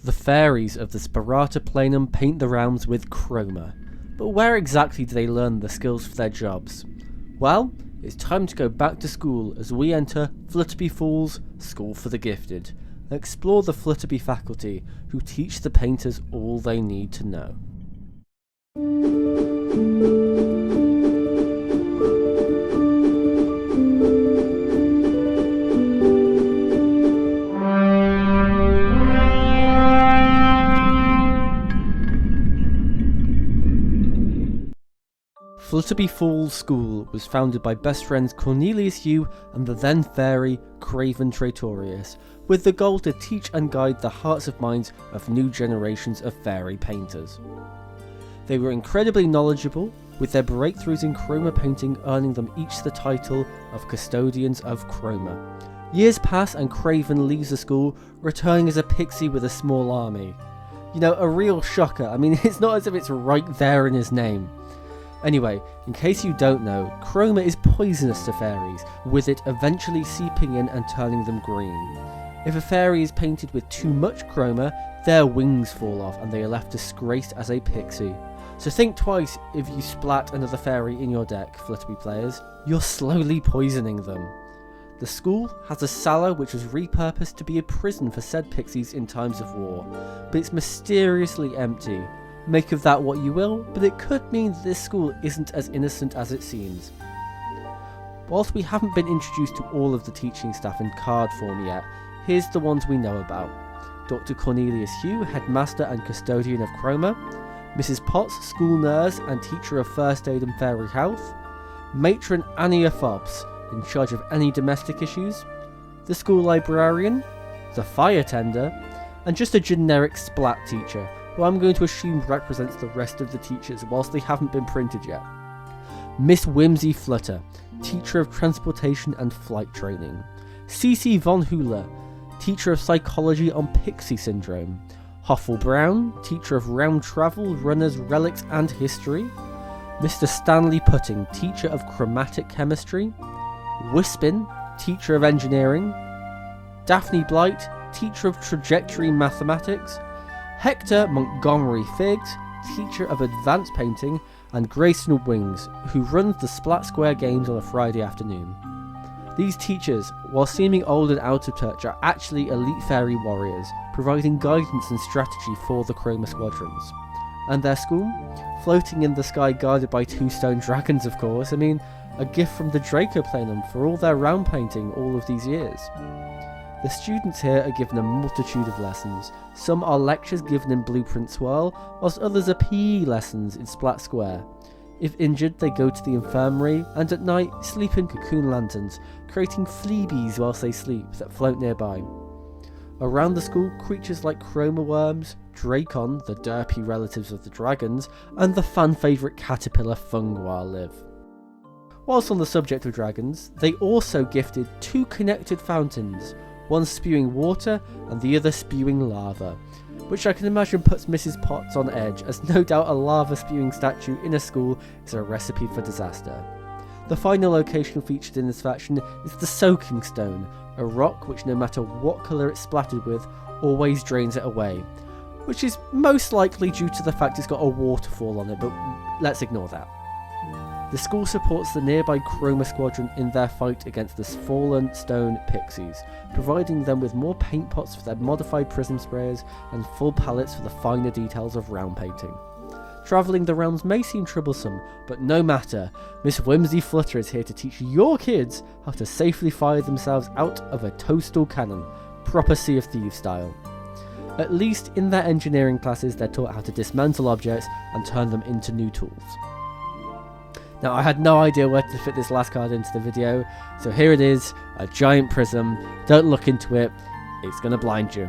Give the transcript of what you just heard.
The fairies of the spirata planum paint the realms with chroma. But where exactly do they learn the skills for their jobs? Well, it's time to go back to school as we enter Flutterby Falls School for the Gifted and explore the Flutterby Faculty, who teach the painters all they need to know. Flutterby Falls School was founded by best friends Cornelius Hugh and the then fairy Craven Tratorius, with the goal to teach and guide the hearts and minds of new generations of fairy painters. They were incredibly knowledgeable, with their breakthroughs in chroma painting earning them each the title of Custodians of Chroma. Years pass and Craven leaves the school, returning as a pixie with a small army. You know, a real shocker. I mean, it's not as if it's right there in his name. Anyway, in case you don't know, chroma is poisonous to fairies, with it eventually seeping in and turning them green. If a fairy is painted with too much chroma, their wings fall off and they are left disgraced as a pixie. So think twice if you splat another fairy in your deck, Flutterby players. You're slowly poisoning them. The school has a sala which was repurposed to be a prison for said pixies in times of war, but it's mysteriously empty. Make of that what you will, but it could mean that this school isn't as innocent as it seems. Whilst we haven't been introduced to all of the teaching staff in card form yet, here's the ones we know about. Dr. Cornelius Hugh, headmaster and custodian of Chroma, Mrs. Potts, school nurse and teacher of first aid and fairy health, matron Annia Fobbs, in charge of any domestic issues, the school librarian, the fire tender, and just a generic splat teacher, who I'm going to assume represents the rest of the teachers whilst they haven't been printed yet. Miss Whimsy Flutter, teacher of transportation and flight training. C.C. Von Hula, teacher of psychology on pixie syndrome. Hoffel Brown, teacher of round travel, runners, relics and history. Mr. Stanley Putting, teacher of chromatic chemistry. Wispin, teacher of engineering. Daphne Blight, teacher of trajectory mathematics. Hector Montgomery Figgs, teacher of advanced painting, and Grayson Wings, who runs the Splat Square games on a Friday afternoon. These teachers, while seeming old and out of touch, are actually elite fairy warriors, providing guidance and strategy for the Chroma squadrons. And their school? Floating in the sky guarded by 2 stone dragons, of course. I mean, a gift from the Draco Planum for all their round painting all of these years. The students here are given a multitude of lessons. Some are lectures given in Blueprint Swirl, whilst others are PE lessons in Splat Square. If injured, they go to the infirmary, and at night sleep in cocoon lanterns, creating fleabees whilst they sleep that float nearby. Around the school, creatures like chroma worms, Dracon, the derpy relatives of the dragons, and the fan favourite caterpillar Fungwa live. Whilst on the subject of dragons, they also gifted 2 connected fountains, one spewing water and the other spewing lava, which I can imagine puts Mrs. Potts on edge, as no doubt a lava spewing statue in a school is a recipe for disaster. The final location featured in this faction is the Soaking Stone, a rock which no matter what colour it's splattered with, always drains it away, which is most likely due to the fact it's got a waterfall on it, but let's ignore that. The school supports the nearby Chroma Squadron in their fight against the fallen stone pixies, providing them with more paint pots for their modified prism sprayers and full palettes for the finer details of round painting. Travelling the realms may seem troublesome, but no matter, Miss Whimsy Flutter is here to teach your kids how to safely fire themselves out of a toadstool cannon, proper Sea of Thieves style. At least in their engineering classes, they're taught how to dismantle objects and turn them into new tools. Now, I had no idea where to fit this last card into the video, so here it is, a giant prism. Don't look into it, it's going to blind you.